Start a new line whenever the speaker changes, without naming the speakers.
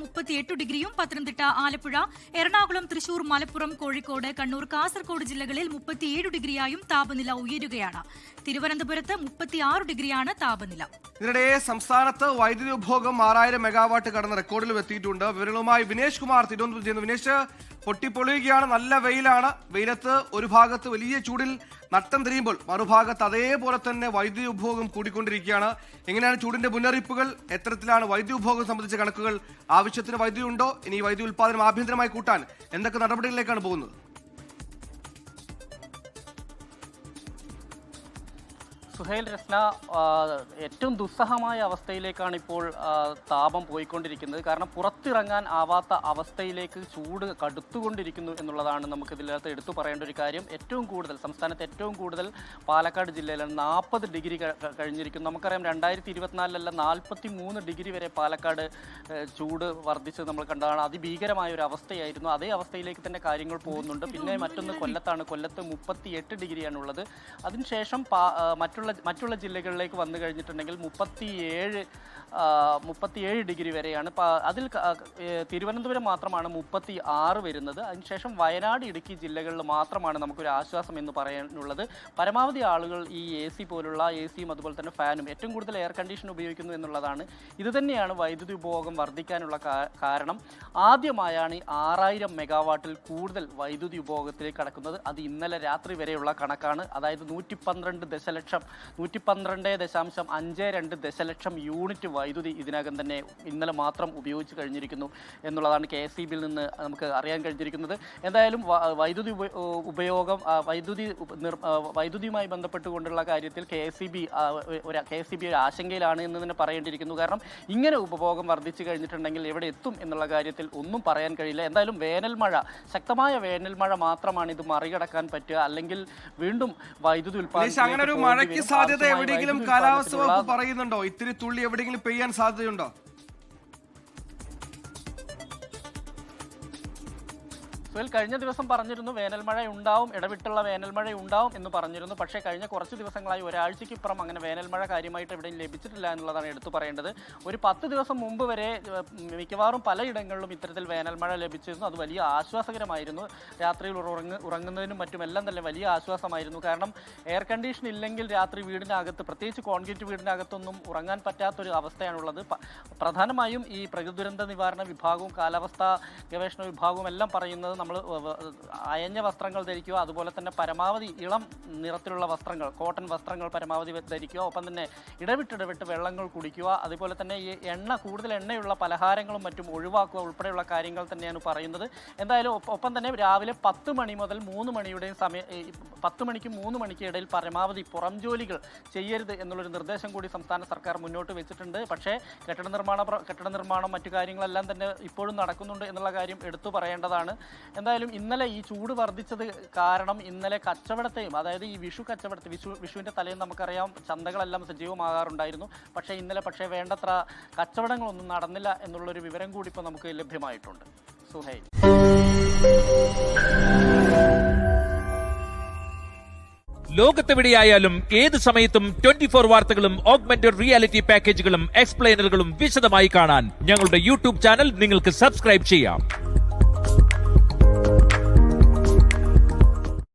38 ഡിഗ്രിയും പത്തനംതിട്ട, ആലപ്പുഴ, എറണാകുളം, തൃശൂർ, മലപ്പുറം, കോഴിക്കോട്, കണ്ണൂർ, കാസർഗോഡ് ജില്ലകളിൽ 37 ഡിഗ്രിയായും താപനില ഉയരുകയാണ്. തിരുവനന്തപുരത്ത് 36 ഡിഗ്രിയാണ് താപനില.
ഇതിനിടെ സംസ്ഥാനത്ത് വൈദ്യുതി ഉപഭോഗം 6000 മെഗാവാട്ട് കടന്ന റെക്കോർഡിലും എത്തിയിട്ടുണ്ട്. വിവരങ്ങളുമായി വിനേഷ് കുമാർ തിരുവനന്തപുരത്ത് ചെയ്യുന്നു. വിനേഷ്, പൊട്ടിപ്പൊളിയുകയാണ്, നല്ല വെയിലാണ്. വെയിലത്ത് ഒരു ഭാഗത്ത് വലിയ ചൂടിൽ നട്ടം തിരിയുമ്പോൾ മറുഭാഗത്ത് അതേപോലെ തന്നെ വൈദ്യുതി ഉപഭോഗം കൂടിക്കൊണ്ടിരിക്കുകയാണ്. എങ്ങനെയാണ് ചൂടിന്റെ മുന്നറിയിപ്പുകൾ? എത്തരത്തിലാണ് വൈദ്യുതി ഉപഭോഗം സംബന്ധിച്ച കണക്കുകൾ? ആവശ്യത്തിന് വൈദ്യുതി ഉണ്ടോ? ഇനി വൈദ്യുതി ഉൽപ്പാദനം ആഭ്യന്തരമായി കൂട്ടാൻ എന്തൊക്കെ നടപടികളിലേക്കാണ് പോകുന്നത്?
സുഹൈൽ, രസ്ന, ഏറ്റവും ദുസ്സഹമായ അവസ്ഥയിലേക്കാണ് ഇപ്പോൾ താപം പോയിക്കൊണ്ടിരിക്കുന്നത്. കാരണം പുറത്തിറങ്ങാൻ ആവാത്ത അവസ്ഥയിലേക്ക് ചൂട് കടുത്തുകൊണ്ടിരിക്കുന്നു എന്നുള്ളതാണ് നമുക്കിതിനകത്ത് എടുത്തു പറയേണ്ട ഒരു കാര്യം. ഏറ്റവും കൂടുതൽ സംസ്ഥാനത്ത് ഏറ്റവും കൂടുതൽ പാലക്കാട് ജില്ലയിലാണ് 40 ഡിഗ്രി കഴിഞ്ഞിരിക്കുന്നു. നമുക്കറിയാം 2024 43 ഡിഗ്രി വരെ പാലക്കാട് ചൂട് വർദ്ധിച്ചത് നമ്മൾ കണ്ടതാണ്. അതിഭീകരമായ ഒരു അവസ്ഥയായിരുന്നു. അതേ അവസ്ഥയിലേക്ക് തന്നെ കാര്യങ്ങൾ പോകുന്നുണ്ട്. പിന്നെ മറ്റൊന്ന് കൊല്ലത്താണ്. കൊല്ലത്ത് 38 ഡിഗ്രിയാണുള്ളത്. അതിനുശേഷം മറ്റുള്ള ജില്ലകളിലേക്ക് വന്നു കഴിഞ്ഞിട്ടുണ്ടെങ്കിൽ 37 ഡിഗ്രി വരെയാണ്. അതിൽ തിരുവനന്തപുരം മാത്രമാണ് 36 വരുന്നത്. അതിനുശേഷം വയനാട്, ഇടുക്കി ജില്ലകളിൽ മാത്രമാണ് നമുക്കൊരു ആശ്വാസം എന്ന് പറയാനുള്ളത്. പരമാവധി ആളുകൾ ഈ AC പോലുള്ള AC-യും അതുപോലെ തന്നെ ഫാനും ഏറ്റവും കൂടുതൽ എയർ കണ്ടീഷൻ ഉപയോഗിക്കുന്നു എന്നുള്ളതാണ്. ഇത് തന്നെയാണ് വൈദ്യുതി ഉപഭോഗം വർദ്ധിക്കാനുള്ള കാരണം. ആദ്യമായാണ് 6000 മെഗാവാട്ടിൽ കൂടുതൽ വൈദ്യുതി ഉപഭോഗത്തിലേക്ക് കടക്കുന്നത്. അത് ഇന്നലെ രാത്രി വരെയുള്ള കണക്കാണ്. അതായത് 112.52 ദശലക്ഷം യൂണിറ്റ് വൈദ്യുതി ഇതിനകം തന്നെ ഇന്നലെ മാത്രം ഉപയോഗിച്ച് കഴിഞ്ഞിരിക്കുന്നു എന്നുള്ളതാണ് KSEB-യിൽ നിന്ന് നമുക്ക് അറിയാൻ കഴിഞ്ഞിരിക്കുന്നത്. എന്തായാലും വൈദ്യുതി ഉപയോഗം വൈദ്യുതിയുമായി ബന്ധപ്പെട്ടുകൊണ്ടുള്ള കാര്യത്തിൽ KSEB ഒരു ആശങ്കയിലാണ് എന്ന് തന്നെ പറയേണ്ടിയിരിക്കുന്നു. കാരണം ഇങ്ങനെ ഉപഭോഗം വർദ്ധിച്ചു കഴിഞ്ഞിട്ടുണ്ടെങ്കിൽ എവിടെ എത്തും എന്നുള്ള കാര്യത്തിൽ ഒന്നും പറയാൻ കഴിയില്ല. എന്തായാലും ശക്തമായ വേനൽമഴ മാത്രമാണ് ഇത് മറികടക്കാൻ പറ്റുക. അല്ലെങ്കിൽ വീണ്ടും വൈദ്യുതി
അങ്ങനെ ഒരു മഴയ്ക്ക് സാധ്യത എവിടെയെങ്കിലും കാലാവസ്ഥ വകുപ്പ് പറയുന്നുണ്ടോ? ഇത്തിരി തുള്ളി എവിടെയെങ്കിലും പെയ്യാൻ സാധ്യതയുണ്ടോ?
കഴിഞ്ഞ ദിവസം പറഞ്ഞിരുന്നു വേനൽമഴ ഉണ്ടാവും, ഇടവിട്ടുള്ള വേനൽമഴ ഉണ്ടാവും എന്ന് പറഞ്ഞിരുന്നു. പക്ഷേ കഴിഞ്ഞ കുറച്ച് ദിവസങ്ങളായി ഒരാഴ്ചയ്ക്കിപ്പുറം അങ്ങനെ വേനൽമഴ കാര്യമായിട്ട് എവിടെയും ലഭിച്ചിട്ടില്ല എന്നുള്ളതാണ് എടുത്തു പറയേണ്ടത്. ഒരു 10 ദിവസം മുമ്പ് വരെ മിക്കവാറും പലയിടങ്ങളിലും ഇത്തരത്തിൽ വേനൽമഴ ലഭിച്ചിരുന്നു. അത് വലിയ ആശ്വാസകരമായിരുന്നു. രാത്രിയിൽ ഉറങ്ങുന്നതിനും മറ്റുമെല്ലാം തന്നെ വലിയ ആശ്വാസമായിരുന്നു. കാരണം എയർ കണ്ടീഷൻ ഇല്ലെങ്കിൽ രാത്രി വീടിനകത്ത്, പ്രത്യേകിച്ച് കോൺക്രീറ്റ് വീടിനകത്തൊന്നും ഉറങ്ങാൻ പറ്റാത്തൊരു അവസ്ഥയാണുള്ളത്. പ്രധാനമായും ഈ പ്രകൃതി ദുരന്ത നിവാരണ വിഭാഗവും കാലാവസ്ഥാ ഗവേഷണ വിഭാഗവും എല്ലാം പറയുന്നത് നമ്മൾ അയഞ്ഞ വസ്ത്രങ്ങൾ ധരിക്കുക, അതുപോലെ തന്നെ പരമാവധി ഇളം നിറത്തിലുള്ള വസ്ത്രങ്ങൾ, കോട്ടൺ വസ്ത്രങ്ങൾ പരമാവധി ധരിക്കുക, ഒപ്പം തന്നെ ഇടവിട്ട് വെള്ളങ്ങൾ കുടിക്കുക, അതുപോലെ തന്നെ ഈ കൂടുതൽ എണ്ണയുള്ള പലഹാരങ്ങളും മറ്റും ഒഴിവാക്കുക ഉൾപ്പെടെയുള്ള കാര്യങ്ങൾ തന്നെയാണ് പറയുന്നത്. എന്തായാലും ഒപ്പം തന്നെ രാവിലെ 10 മണി മുതൽ 3 മണിയുടെയും 10 മണിക്കും 3 മണിക്കും ഇടയിൽ പരമാവധി പുറം ജോലികൾ ചെയ്യരുത് എന്നുള്ളൊരു നിർദ്ദേശം കൂടി സംസ്ഥാന സർക്കാർ മുന്നോട്ട് വെച്ചിട്ടുണ്ട്. പക്ഷേ കെട്ടിട നിർമ്മാണം മറ്റു കാര്യങ്ങളെല്ലാം തന്നെ ഇപ്പോഴും നടക്കുന്നുണ്ട് എന്നുള്ള കാര്യം എടുത്തു പറയേണ്ടതാണ്. എന്തായാലും ഇന്നലെ ഈ ചൂട് വർദ്ധിച്ചത് കാരണം ഇന്നലെ കച്ചവടത്തെയും, അതായത് ഈ വിഷുവിൻ്റെ തലേന്ന് നമുക്കറിയാം ചന്തകളെല്ലാം സജീവമാകാറുണ്ടായിരുന്നു. പക്ഷേ ഇന്നലെ വേണ്ടത്ര കച്ചവടങ്ങളൊന്നും നടന്നില്ല എന്നുള്ളൊരു വിവരം കൂടി ഇപ്പോൾ നമുക്ക് ലഭ്യമായിട്ടുണ്ട്. സുഹൈൽ,
ലോകത്തെവിടെയായാലും ഏത് സമയത്തും 24 വാർത്തകളും ഓഗ്മെന്റഡ് റിയാലിറ്റി പാക്കേജുകളും എക്സ്പ്ലെയിനറുകളും വിശദമായി കാണാൻ ഞങ്ങളുടെ YouTube ചാനൽ നിങ്ങൾക്ക് സബ്സ്ക്രൈബ് ചെയ്യാം.